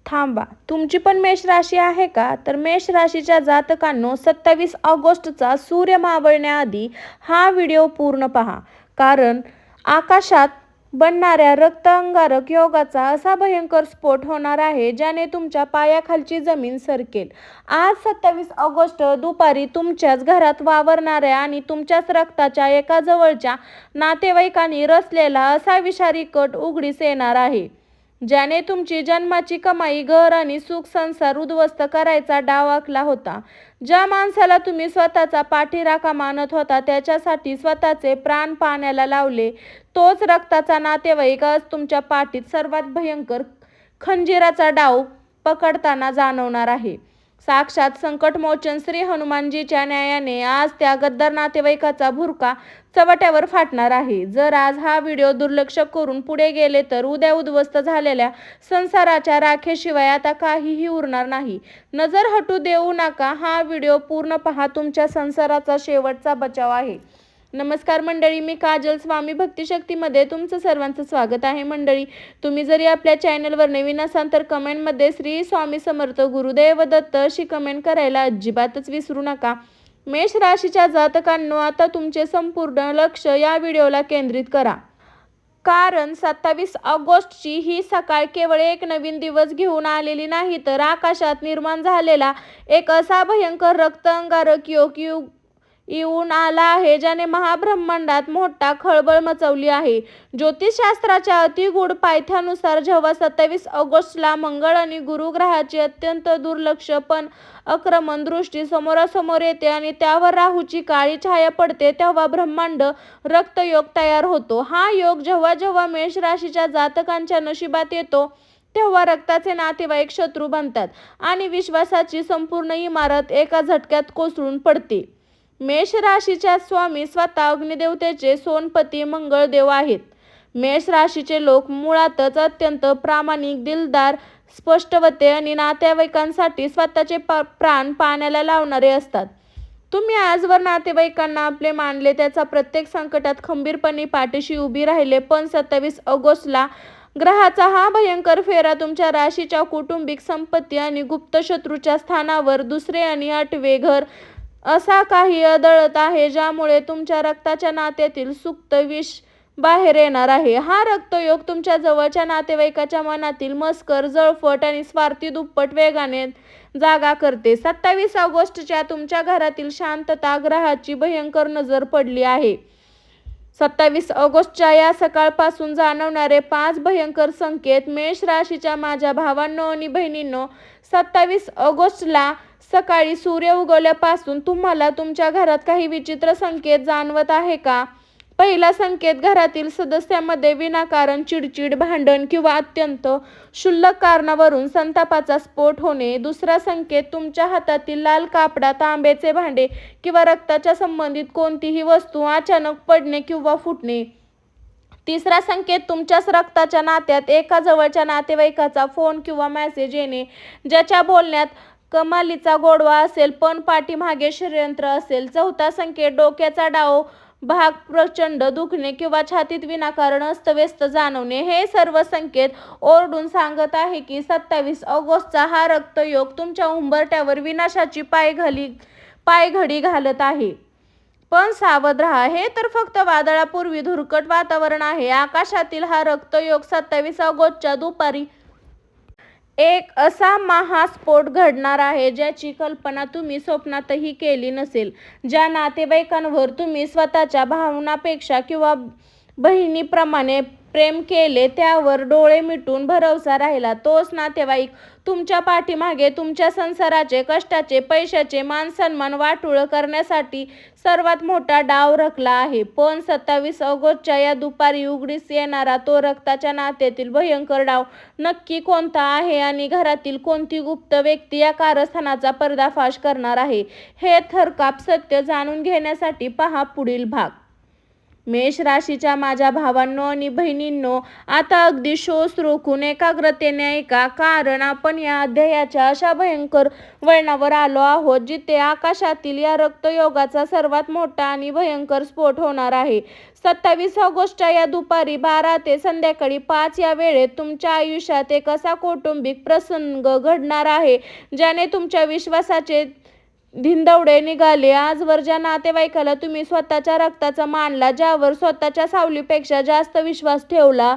थांबा, तुमची पण मेष राशी आहे का? तर मेष राशीच्या जातकांनो, 27 ऑगस्टचा सूर्य मावळण्याआधी हा व्हिडिओ पूर्ण पहा. कारण आकाशात बनणाऱ्या रक्त अंगारक योगाचा असा भयंकर स्फोट होणार आहे, ज्याने तुमच्या पायाखालची जमीन सरकेल. आज 27 ऑगस्ट दुपारी तुमच्याच घरात वावरणाऱ्या आणि तुमच्याच रक्ताच्या एका जवळच्या नातेवाईकांनी रचलेला असा विषारी कट उघडीस येणार आहे, ज्याने तुमची जन्माची कमाई, घर आणि सुख संसार उद्ध्वस्त करायचा डाव आखला होता. ज्या माणसाला तुम्ही स्वतःचा पाठीराखा मानत होता, त्याच्यासाठी स्वतःचे प्राण पाण्याला लावले, तोच रक्ताचा नातेवाईक आज तुमच्या पाठीत सर्वात भयंकर खंजीराचा डाव पकडताना जाणवणार आहे. साक्षात संकटमोचन श्री हनुमानजीच्या न्यायाने आज त्या गद्दार नातेवाईकाचा भुरका चव्हाट्यावर फाटणार आहे. जर आज हा व्हिडिओ दुर्लक्ष करून पुढे गेले तर उद्या उद्ध्वस्त झालेल्या संसाराच्या राखेशिवाय आता काहीही उरणार नाही. नजर हटू देऊ नका, हा व्हिडिओ पूर्ण पहा. तुमच्या संसाराचा शेवटचा बचाव आहे. नमस्कार मंडळी, मी काजल. स्वामी भक्तिशक्तीमध्ये तुमचं सर्वांचं स्वागत आहे. मंडळी, तुम्ही जरी आपल्या चॅनलवर नवीन असाल तर कमेंटमध्ये श्री स्वामी समर्थ गुरुदेव दत्त अशी कमेंट करायला अजिबातच विसरू नका. मेष राशीच्या जातकांनो, आता तुमचे संपूर्ण लक्ष या व्हिडिओला केंद्रित करा. कारण 27 ऑगस्टची ही सकाळ केवळ एक नवीन दिवस घेऊन आलेली नाही, तर आकाशात निर्माण झालेला एक असा भयंकर रक्त अंगारक योग येऊन आला आहे, ज्याने महाब्रह्मांडात मोठा खळबळ मचवली आहे. ज्योतिषशास्त्राच्या अतिगूढ पायथ्यानुसार जेव्हा 27 ऑगस्टला मंगळ आणि गुरु ग्रहाची अत्यंत दुर्लक्ष पण आक्रमण दृष्टी समोरासमोर येते आणि त्यावर राहूची काळी छाया पडते, तेव्हा ब्रह्मांड रक्तयोग तयार होतो. हा योग जेव्हा जेव्हा मेष राशीच्या जातकांच्या नशिबात येतो, तेव्हा रक्ताचे नातेवाईक शत्रू बनतात आणि विश्वासाची संपूर्ण इमारत एका झटक्यात कोसळून पडते. मेष राशीच्या स्वामी स्वतः अग्निदेवतेचे सोनपती मंगळदेव आहेत. मेष राशीचे लोक मुळातच अत्यंत प्रामाणिक, दिलदार, स्पष्टवते आणि नातेवाईकांसाठी स्वतःचे प्राण पाण्याला लावणारे असतात. तुम्ही आजवर नातेवाईकांना आपले मानले, त्याचा प्रत्येक संकटात खंबीरपणे पाठीशी उभी राहिले. पण 27 ऑगस्टला ग्रहाचा हा भयंकर फेरा तुमच्या राशीच्या कौटुंबिक संपत्ती आणि गुप्त शत्रूच्या स्थानावर दुसरे आणि 8वे घर असा काही आदळत आहे, ज्यामुळे तुमच्या रक्ताच्या नात्यातील सुप्त विष बाहेर येणार आहे. हा रक्तयोग तुमच्या जवळच्या नातेवाईकाच्या मनातील मस्कर, जळफट आणि स्वार्थी दुप्पट वेगाने जागा करते. 27 ऑगस्टच्या तुमच्या घरातील शांतता ग्रहाची भयंकर नजर पडली आहे. 27 ऑगस्टच्या या सकाळपासून जाणवणारे 5 भयंकर संकेत. मेष राशीच्या माझ्या भावांनो आणि बहिणींनो, 27 ऑगस्टला सकाळी सूर्य उगवल्यापासून तुम्हाला तुमच्या घरात काही विचित्र संकेत जाणवत आहे का? पहिला संकेत, घरातील सदस्यांमध्ये विनाकारण चिडचिड, भांडण किंवा अत्यंत क्षुल्लक कारणावरून संतापाचा स्फोट होणे. दुसरा संकेत, तुमच्या हातातील लाल कापडा, तांब्याचे भांडे किंवा रक्ताच्या संबंधित कोणतीही वस्तू अचानक पडणे किंवा फुटणे. तिसरा संकेत, तुमच्याच रक्ताच्या नात्यात एका जवळच्या नातेवाईकाचा फोन किंवा मेसेज येणे, ज्याच्या बोलण्यात कमालीचा गोडवा असेल पण पाठीमागे षड्यंत्र असेल. चौथा संकेत, डोक्याचा डाव भाग प्रचंड दुखणे किंवा छातीत विनाकारण अस्तव्यस्त जाणवणे. हे सर्व संकेत ओरडून सांगत आहे की 27 ऑगस्टचा हा रक्तयोग तुमच्या उंबरठ्यावर विनाशाची पायघडी घालत आहे. पण सावध राहा, हे तर फक्त वादळापूर्वी धुरकट वातावरण आहे. आकाशातील हा रक्तयोग 27 ऑगस्टच्या दुपारी एक असा महास्फोट घडणार आहे, ज्याची कल्पना तुम्ही स्वप्नातही केली नसेल. ज्या नातेवाईकांवर तुम्ही स्वतःच्या भावनापेक्षा किंवा बहिणीप्रमाणे प्रेम केले, त्यावर डोळे मिटून भरवसा राहिला, तोच नातेवाईक तुमच्या पाठीमागे तुमच्या संसाराचे, कष्टाचे, पैशाचे, मानसन्मान वाटोळं करण्यासाठी सर्वात मोठा डाव रचला आहे. पण 27 ऑगस्टच्या या दुपारी उघडीस येणारा तो रक्ताच्या नात्यातील भयंकर डाव नक्की कोणता आहे आणि घरातील कोणती गुप्त व्यक्ती या कारस्थानाचा पर्दाफाश करणार आहे, हे थरकाप सत्य जाणून घेण्यासाठी पहा पुढील भाग. मेष राशीच्या माझ्या भावांनो आणि बहिणींनो, आता अगदी श्वास रोखून एकाग्रतेने ऐका, कारण आपण या अध्यायाच्या अशा भयंकर वळणावर आलो आहोत जिथे आकाशातील या रक्तयोगाचा सर्वात मोठा आणि भयंकर स्फोट होणार आहे. 27 ऑगस्टच्या या दुपारी 12 ते संध्याकाळी 5 या वेळेत तुमच्या आयुष्यात एक असा कौटुंबिक प्रसंग घडणार आहे ज्याने तुमच्या विश्वासाचे धिंदवडे निघाले. आजवर ज्या नातेवाईकाला तुम्ही स्वतःच्या रक्ताचा मानला, ज्यावर स्वतःच्या सावलीपेक्षा जास्त विश्वास ठेवला,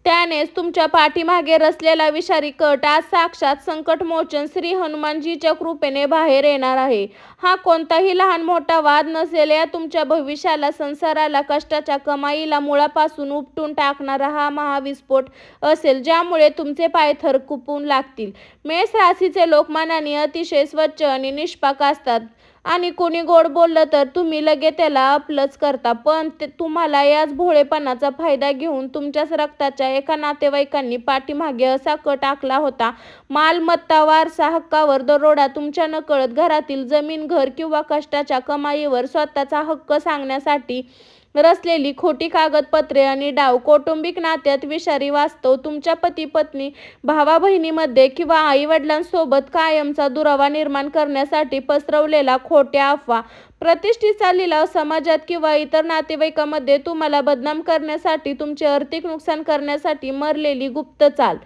त्यानेच तुमच्या पाठीमागे रचलेला विषारी कट आज साक्षात संकटमोचन श्री हनुमानजीच्या कृपेने बाहेर येणार आहे. हा कोणताही लहान मोठा वाद नसेल, या तुमच्या भविष्याला, संसाराला, कष्टाच्या कमाईला मुळापासून उपटून टाकणारा हा महाविस्फोट असेल, ज्यामुळे तुमचे पाय थरकापू लागतील. मेष राशीचे लोक मनाने अतिशय स्वच्छ आणि निष्पाप असतात आणि कोणी गोड बोललं तर तुम्ही लगेच त्याला अपलच करता. पण तुम्हाला याच भोळेपणाचा फायदा घेऊन तुमच्याच रक्ताच्या एका नातेवाईकांनी पाठीमागे असा कट आखला होता. मालमत्ता, वारसा हक्कावर दरोडा, तुमच्या नकळत घरातील जमीन, घर किंवा कष्टाच्या कमाईवर स्वतःचा हक्क सांगण्यासाठी रचलेली खोटी कागदपत्रे आणि डाव, कौटुंबिक नात्यात विषारी वास्तव, तुमच्या पती पत्नी, भावा बहिणीमध्ये किंवा आई वडिलांसोबत कायमचा दुरावा निर्माण करण्यासाठी पसरवलेला खोट्या अफवा, प्रतिष्ठेचा लिलाव, समाजात किंवा इतर नातेवाईकांमध्ये तुम्हाला बदनाम करण्यासाठी, तुमचे आर्थिक नुकसान करण्यासाठी मरलेली गुप्त चाल.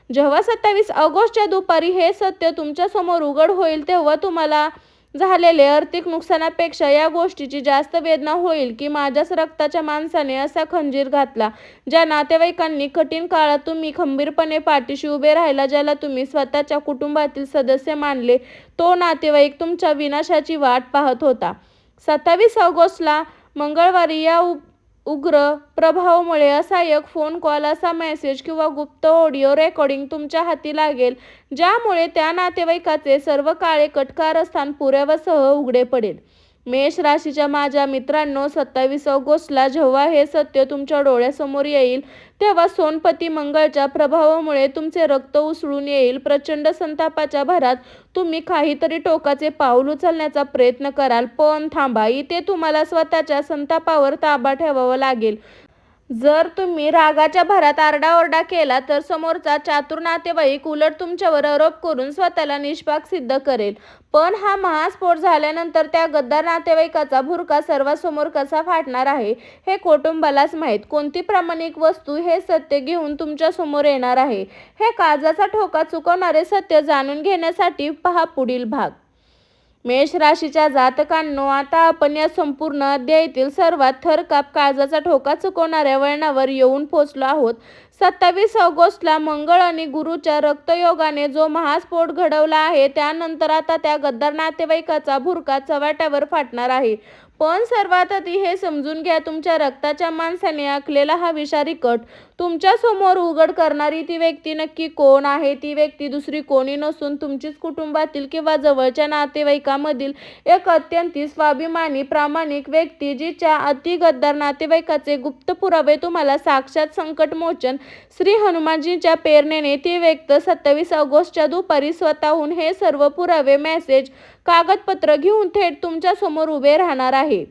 जेव्हा 27 ऑगस्टच्या दुपारी हे सत्य तुमच्या समोर उघड होईल, तेव्हा तुम्हाला झालेले आर्थिक नुकसानापेक्षा या गोष्टीची जास्त वेदना होईल की माझ्याच रक्ताच्या माणसाने असा खंजीर घातला. ज्या नातेवाईकांनी कठीण काळात तुम्ही खंबीरपणे पाठीशी उभे राहिला, ज्याला तुम्ही स्वतःच्या कुटुंबातील सदस्य मानले, तो नातेवाईक तुमच्या विनाशाची वाट पाहत होता. 27 ऑगस्टला मंगळवारी या उग्र प्रभावामुळे असा एक फोन कॉल, असा मेसेज किंवा गुप्त ऑडिओ रेकॉर्डिंग तुमच्या हाती लागेल, ज्यामुळे त्या नातेवाईकाचे सर्व काळे कारस्थान पुराव्यासह उघडे पडेल. मेष राशीच्या माझ्या मित्रांनो, 27 ऑगस्टला जेव्हा हे सत्य तुमच्या डोळ्यासमोर येईल, तेव्हा सोनपती मंगळच्या प्रभावामुळे तुमचे रक्त उसळून येईल. प्रचंड संतापाच्या भरात तुम्ही काहीतरी टोकाचे पाऊल उचलण्याचा प्रयत्न कराल, पण थांबा, इथे तुम्हाला स्वतःच्या संतापावर ताबा ठेवावा लागेल. जर तुम्ही रागाच्या भरात आरडाओरडा केला तर समोरचा चातुर नातेवाईक उलट तुमच्यावर आरोप करून स्वतःला निष्पाप सिद्ध करेल. पण हा महास्फोट झाल्यानंतर त्या गद्दार नातेवाईकाचा भुरका सर्वांसमोर कसा फाटणार आहे हे कुटुंबालाच माहीत. कोणती प्रामाणिक वस्तू हे सत्य घेऊन तुमच्या समोर येणार आहे, हे काळजाचा ठोका चुकवणारे सत्य जाणून घेण्यासाठी पहा पुढील भाग. मेष राशीच्या जातकांनो, आता आपण या संपूर्ण अध्यायातील सर्वात थरकाप, काळजाचा ठोका चुकवणाऱ्या वळणावर येऊन पोहोचलो आहोत. 27 ऑगस्टला मंगळ आणि गुरुच्या रक्तयोगाने जो महास्फोट घडवला आहे, त्यानंतर आता त्या गद्दार नातेवाईकाचा भुरका चव्हाट्यावर फाटणार आहे. पण सर्वात आधी हे समजून घ्या, तुमच्या रक्ताच्या माणसाने आखलेला हा विषारी कट तुमच्या समोर उघड करणारी ती व्यक्ती नक्की कोण आहे. ती व्यक्ती दुसरी कोणी नसून तुमचीच कुटुंबातील किंवा जवळच्या नातेवाईकामधील एक अत्यंत स्वाभिमानी, प्रामाणिक व्यक्ती, जिच्या अति गद्दार नातेवाईकाचे गुप्त पुरावे तुम्हाला साक्षात संकटमोचन श्री हनुमानजींच्या प्रेरणेने ती व्यक्ती 27 ऑगस्टच्या दुपारी स्वतःहून हे सर्व पुरावे, मेसेज, कागदपत्र घेऊन थेट तुमच्या समोर उभे राहणार आहे.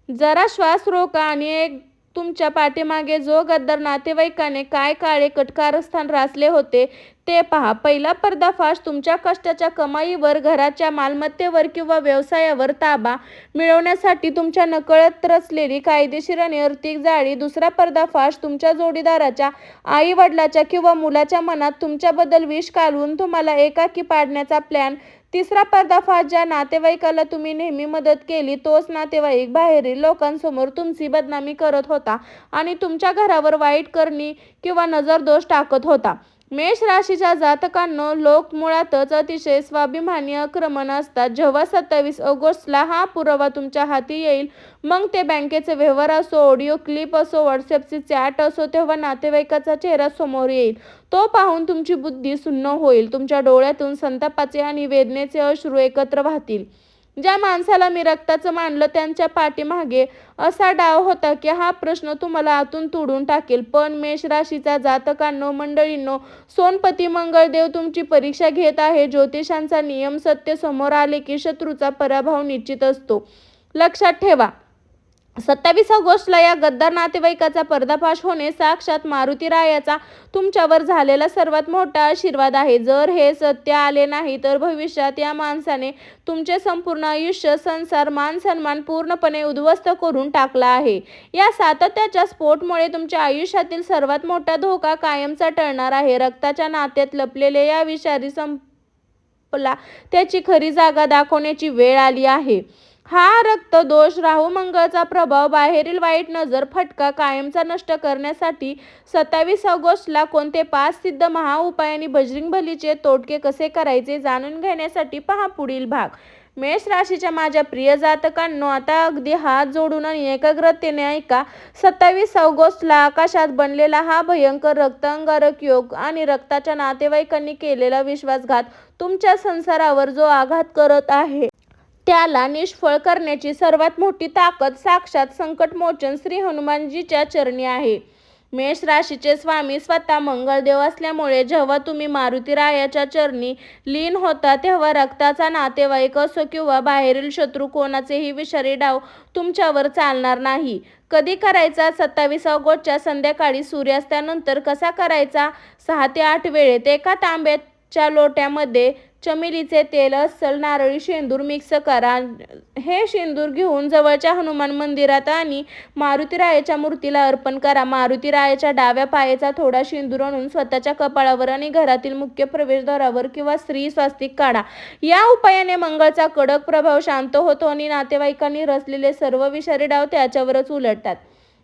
जरा श्वास रोका आणि एक तुमच्या पाठीमागे जो गद्दार नातेवाईकाने काय काळे कारस्थान रचले होते ते पहा. पहिला पर्दाफाश, तुमच्या कष्टाच्या कमाईवर, घराच्या मालमत्तेवर किंवा व्यवसायावर ताबा मिळवण्यासाठी तुमच्या नकळत रचलेली कायदेशीर आणि आर्थिक जाळी. दुसरा पर्दाफाश, तुमच्या जोडीदाराच्या, आई वडिलाच्या किंवा मुलाच्या मनात तुमच्याबद्दल विष घालून तुम्हाला एकाकी पाडण्याचा प्लॅन. तिसरा पर्दाफाश, ज्या नातेवाईकाला तुम्ही नेहमी मदत केली, तोच नातेवाईक बाहेरील लोकांसमोर तुमची बदनामी करत होता आणि तुमच्या घरावर वाईट करणी किंवा नजरदोष टाकत होता. मेष राशीच्या जातकांनो, लोक मुळातच अतिशय स्वाभिमानी, आक्रमक असतात. जेव्हा 27 ऑगस्टला हा पुरावा तुमच्या हाती येईल, मग ते बँकेचे व्यवहार असो, ऑडिओ क्लिप असो, व्हॉट्सअपची चॅट असो, तेव्हा नातेवाईकाचा चेहरा समोर येईल. तो पाहून तुमची बुद्धी सुन्न होईल. तुमच्या डोळ्यातून संतापाचे आणि वेदनेचे अश्रू एकत्र वाहतील. ज्या माणसाला मी रक्ताचं मानलं, त्यांच्या पाठीमागे असा डाव होता की हा प्रश्न तुम्हाला आतून तोडून टाकेल. पण मेष राशीच्या जातकांनो, मंडळींनो, सोनपती मंगळदेव तुमची परीक्षा घेत आहे. ज्योतिषांचा नियम, सत्य समोर आले की शत्रूचा पराभव निश्चित असतो. लक्षात ठेवा, 27 ऑगस्टला या गद्दार नातेवाईकाचा पर्दाफाश होणे साक्षात मारुती रायाचा तुमच्यावर झालेला सर्वात मोठा आशीर्वाद आहे. जर हे सत्य आले नाही तर भविष्यात या माणसाने तुमचे संपूर्ण आयुष्य, संसार, मान सन्मान पूर्णपणे उद्ध्वस्त करून टाकला आहे. या सातत्याच्या स्फोटमुळे तुमच्या आयुष्यातील सर्वात मोठा धोका कायमचा टळणार आहे. रक्ताच्या नात्यात लपलेले या विषारी संपला त्याची खरी जागा दाखवण्याची वेळ आली आहे. हा रक्त दोष, राहू मंगळचा प्रभाव, बाहेरील वाईट नजर, फटका कायमचा नष्ट करण्यासाठी 27 ऑगस्टला कोणते 5 सिद्ध महाउपाय आणि बजरंगबलीचे तोडके कसे करायचे जाणून घेण्यासाठी पहा पुढील भाग. मेष राशीच्या माझ्या प्रिय जातकांनो, आता अगदी हात जोडून आणि एकाग्रतेने ऐका. 27 ऑगस्टला आकाशात बनलेला हा भयंकर रक्तांगारक योग आणि रक्ताच्या नातेवाईकांनी केलेला विश्वासघात तुमच्या संसारावर जो आघात करत आहे त्याला निष्फळ करण्याची सर्वात मोठी ताकद साक्षात संकटमोचन श्री हनुमानजीच्या चरणी आहे. मेष राशीचे स्वामी स्वतः मंगळदेव असल्यामुळे जेव्हा तुम्ही मारुती रायाच्या चरणी लीन होता तेव्हा रक्ताचा नातेवाईक असो किंवा बाहेरील शत्रू कोणाचेही विषारी डाव तुमच्यावर चालणार नाही. कधी करायचा? 27 ऑगस्टच्या संध्याकाळी सूर्यास्तानंतर. कसा करायचा? 6 ते 8 वेळेत. एका तांब्याच्या लोट्यामध्ये चमेलीचे तेल, अस्सल नारळी शेंदूर मिक्स करा. हे शेंदूर घेऊन जवळच्या हनुमान मंदिरात आणि मारुती रायाच्या मूर्तीला अर्पण करा. मारुती रायाच्या डाव्या पायाचा थोडा शेंदूर आणून स्वतःच्या कपाळावर आणि घरातील मुख्य प्रवेशद्वारावर किंवा स्त्री स्वास्तिक काढा. या उपायाने मंगळचा कडक प्रभाव शांत होतो आणि नातेवाईकांनी रचलेले सर्व विषारी डाव त्याच्यावरच उलटतात.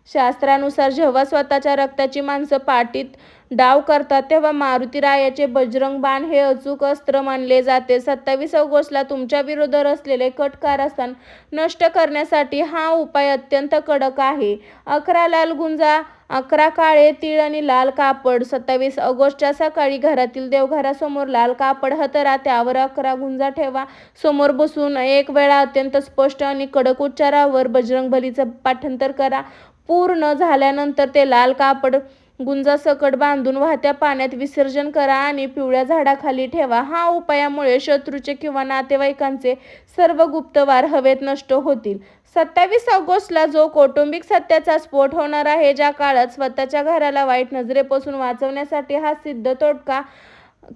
शास्त्रानुसार जेव्हा स्वतःच्या रक्ताची माणसं पाठीत डाव करतात तेव्हा मारुती रायाचे बजरंग बाण हे अचूक अस्त्र मानले जाते. 27 ऑगस्टला तुमच्या विरुद्ध रचलेले कट कारस्थान नष्ट करण्यासाठी हा उपाय अत्यंत कडक आहे. 11 लाल गुंजा, 11 काळे तीळ आणि लाल कापड. 27 ऑगस्टच्या सकाळी घरातील देवघरासमोर लाल कापड हतरा, त्यावर 11 गुंजा ठेवा. समोर बसून एक वेळा अत्यंत स्पष्ट आणि कडक उच्चारावर बजरंगबलीचं पाठांतर करा. पूर्ण झाल्यानंतर ते लाल कापड गुंजासकट बांधून वाहत्या पाण्यात विसर्जन करा आणि पिवळ्या झाडाखाली ठेवा. हा उपायामुळे शत्रूचे किंवा नातेवाईकांचे सर्व गुप्तवार हवेत नष्ट होतील. 27 ऑगस्टला जो कौटुंबिक सत्याचा स्फोट होणार आहे, ज्या काळात स्वतःच्या घराला वाईट नजरेपासून वाचवण्यासाठी हा सिद्ध तोडगा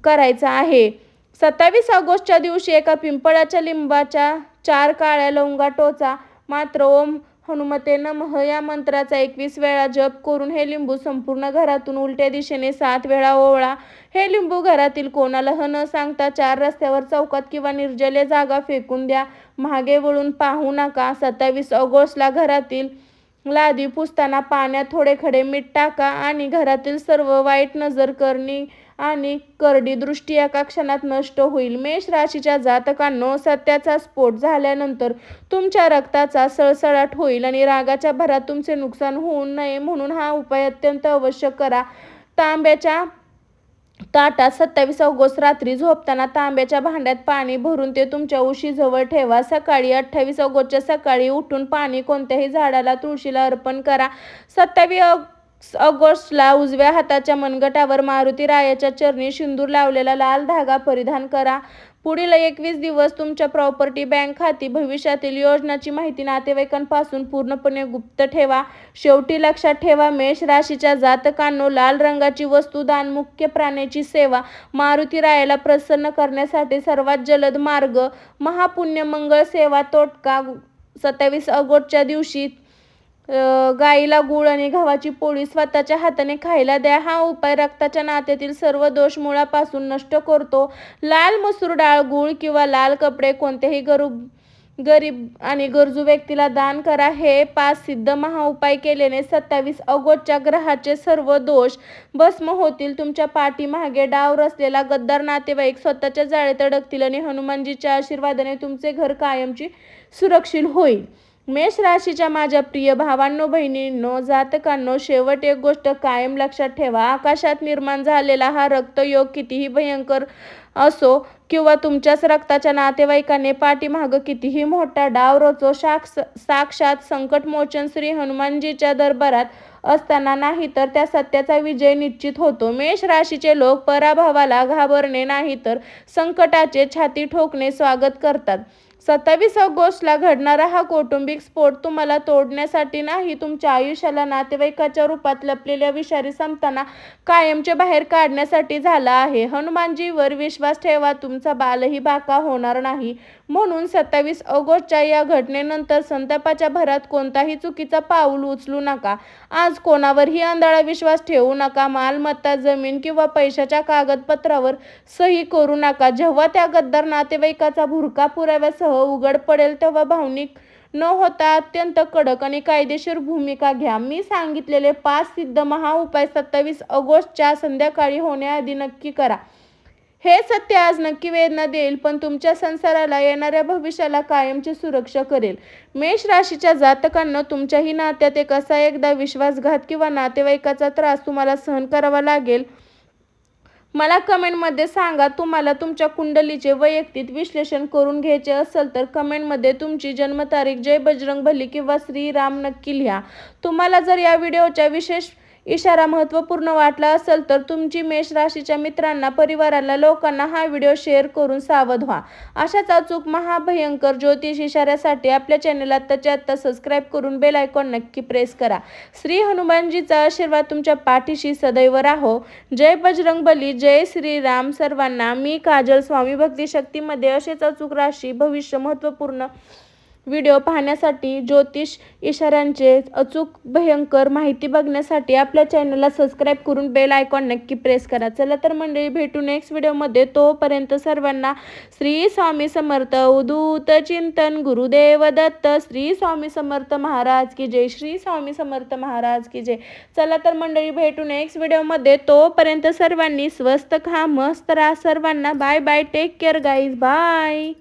करायचा आहे. 27 ऑगस्टच्या दिवशी एका पिंपळाच्या लिंबाच्या 4 काळ्या लवंगा टोचा. मात्र ओम हनुमते नमः या मंत्राचा 21 वेळा जप करून हे लिंबू संपूर्ण घरातून उलट्या दिशेने 7 वेळा ओवाळा. हे लिंबू घरातील कोणाला न सांगता 4 रस्त्यावर, चौकात किंवा निर्जल जागा फेकून द्या. मागे वळून पाहू नका. 27 ऑगस्टला घरातील लादी पुसताना पाण्यात थोडे खडे मीठ टाका आणि घरातील सर्व वाईट नजर, करणी आणि करडी दृष्टी एका क्षणात नष्ट होईल. मेष राशीच्या जातकांनो, सत्याचा स्फोट झाल्यानंतर तुमच्या रक्ताचा सळसळाट होईल आणि रागाच्या भरात तुमचे नुकसान होऊ नये म्हणून हा उपाय अत्यंत आवश्यक करा. तांब्याच्या ताटात 27 ऑगस्ट रात्री झोपताना तांब्याच्या भांड्यात पाणी भरून ते तुमच्या उशीजवळ ठेवा. सकाळी 28 ऑगस्टच्या सकाळी उठून पाणी कोणत्याही झाडाला, तुळशीला अर्पण करा. 27 ऑगस्टला उजव्या हाताच्या मनगटावर मारुती रायाच्या चरणी सिंदूर लावलेला लाल धागा परिधान करा. पुढील 21 दिवस तुमच्या प्रॉपर्टी, बँक खाती, भविष्यातील योजनाची माहिती नातेवाईकांपासून पूर्णपणे गुप्त ठेवा. शेवटी लक्षात ठेवा, मेष राशीच्या जातकांनो, लाल रंगाची वस्तू दान, मुख्य प्राण्याची सेवा, मारुती रायाला प्रसन्न करण्यासाठी सर्वात जलद मार्ग, महापुण्य मंगळ सेवा तोटका. 27 ऑगस्टच्या दिवशी गाईला गूळ आणि गव्हाची पोळी स्वतःच्या हाताने खायला द्या. हा उपाय रक्ताच्या नात्यातील सर्व दोष मुळापासून नष्ट करतो. लाल मसूर डाळ, गूळ किंवा लाल कपडे कोणत्याही गरीब आणि गरजू व्यक्तीला दान करा. हे 5 सिद्ध महाउपाय केल्याने 27 ऑगस्टच्या ग्रहाचे सर्व दोष भस्म होतील. तुमच्या पाठीमागे डाव रचलेला गद्दार नातेवाईक स्वतःच्या जाळेत अडकतील आणि हनुमानजीच्या आशीर्वादाने तुमचे घर कायमची सुरक्षित होईल. मेष राशीच्या माझ्या प्रिय भावांनो, बहिणींनो, जातकांनो, शेवट एक गोष्ट कायम लक्षात ठेवा. आकाशात निर्माण झालेला हा रक्तयोग कितीही भयंकर असो किंवा तुमच्याच रक्ताच्या नातेवाईकाने पाठीमागं कितीही मोठा डाव रचो, साक्षात संकटमोचन श्री हनुमानजीच्या दरबारात असताना नाही तर त्या सत्याचा विजय निश्चित होतो. मेष राशीचे लोक पराभवाला घाबरणे नाही तर संकटाचे छाती ठोकणे स्वागत करतात. 27 ऑगस्टला घडणारा हा कौटुंबिक स्फोट तुम्हाला तोडण्यासाठी नाही, तुमच्या आयुष्याला नातेवाईकाच्या रूपात लपलेल्या विषारी संपताना कायमचे बाहेर काढण्यासाठी झाला आहे. हनुमानजीवर विश्वास ठेवा, तुमचा बालही बाका होणार नाही. म्हणून 27 ऑगस्टच्या या घटनेनंतर संतापाच्या भरात कोणताही चुकीचा पाऊल उचलू नका. आज कोणावरही अंधाळा विश्वास ठेवू नका. मालमत्ता, जमीन किंवा पैशाच्या कागदपत्रावर सही करू नका. जेव्हा त्या गद्दार नातेवाईकाचा भुरका पुराव्यासह उघड पडेल तेव्हा भावनिक न होता अत्यंत कडक आणि कायदेशीर भूमिका घ्या. मी सांगितलेले 5 सिद्ध महाउपाय 27 ऑगस्टच्या संध्याकाळी होण्याआधी नक्की करा. हे सत्य आज नक्की वेदना देईल, पण तुमच्या संसाराला, येणाऱ्या भविष्याला कायमची सुरक्षा करेल. मेष राशीच्या जातकांना तुमच्याही नात्यात एक असा एकदा विश्वासघात किंवा नातेवाईकाचा त्रास तुम्हाला सहन करावा लागेल. मला कमेंटमध्ये सांगा. तुम्हाला तुमच्या कुंडलीचे वैयक्तिक विश्लेषण करून घ्यायचे असेल तर कमेंटमध्ये तुमची जन्मतारीख, जय बजरंगबली किंवा श्रीराम नक्की लिहा. तुम्हाला जर या व्हिडिओचा विशेष इशारा महत्त्वपूर्ण वाटला असेल तर तुमची मेष राशीच्या मित्रांना, परिवाराला, लोकांना हा व्हिडिओ शेअर करून सावध व्हा. अशाच अचूक महाभयंकर ज्योतिष इशाऱ्यासाठी आपल्या चॅनलला आत्ताच्या आत्ता सबस्क्राईब करून बेल आयकॉन नक्की प्रेस करा. श्री हनुमानजीचा आशीर्वाद तुमच्या पाठीशी सदैव राहो. जय बजरंगबली, जय श्रीराम. सर्वांना मी काजल. स्वामी भक्ती शक्तीमध्ये असेच अचूक राशी भविष्य महत्त्वपूर्ण व्हिडिओ पाहण्यासाठी, ज्योतिष इशाऱ्यांचे अचूक भयंकर माहिती बघण्यासाठी आपल्या चॅनलला सबस्क्राईब करून बेल आयकॉन नक्की प्रेस करा. चला तर मंडळी, भेटू नेक्स्ट व्हिडिओमध्ये. तोपर्यंत सर्वांना श्री स्वामी समर्थ. उदूत चिंतन गुरुदेव दत्त. श्री स्वामी समर्थ महाराज की जय. श्री स्वामी समर्थ महाराज की जय. चला तर मंडळी, भेटू नेक्स्ट व्हिडिओमध्ये. तोपर्यंत सर्वांनी स्वस्त खा, मस्त राहा. सर्वांना bye bye. Take care guys. Bye.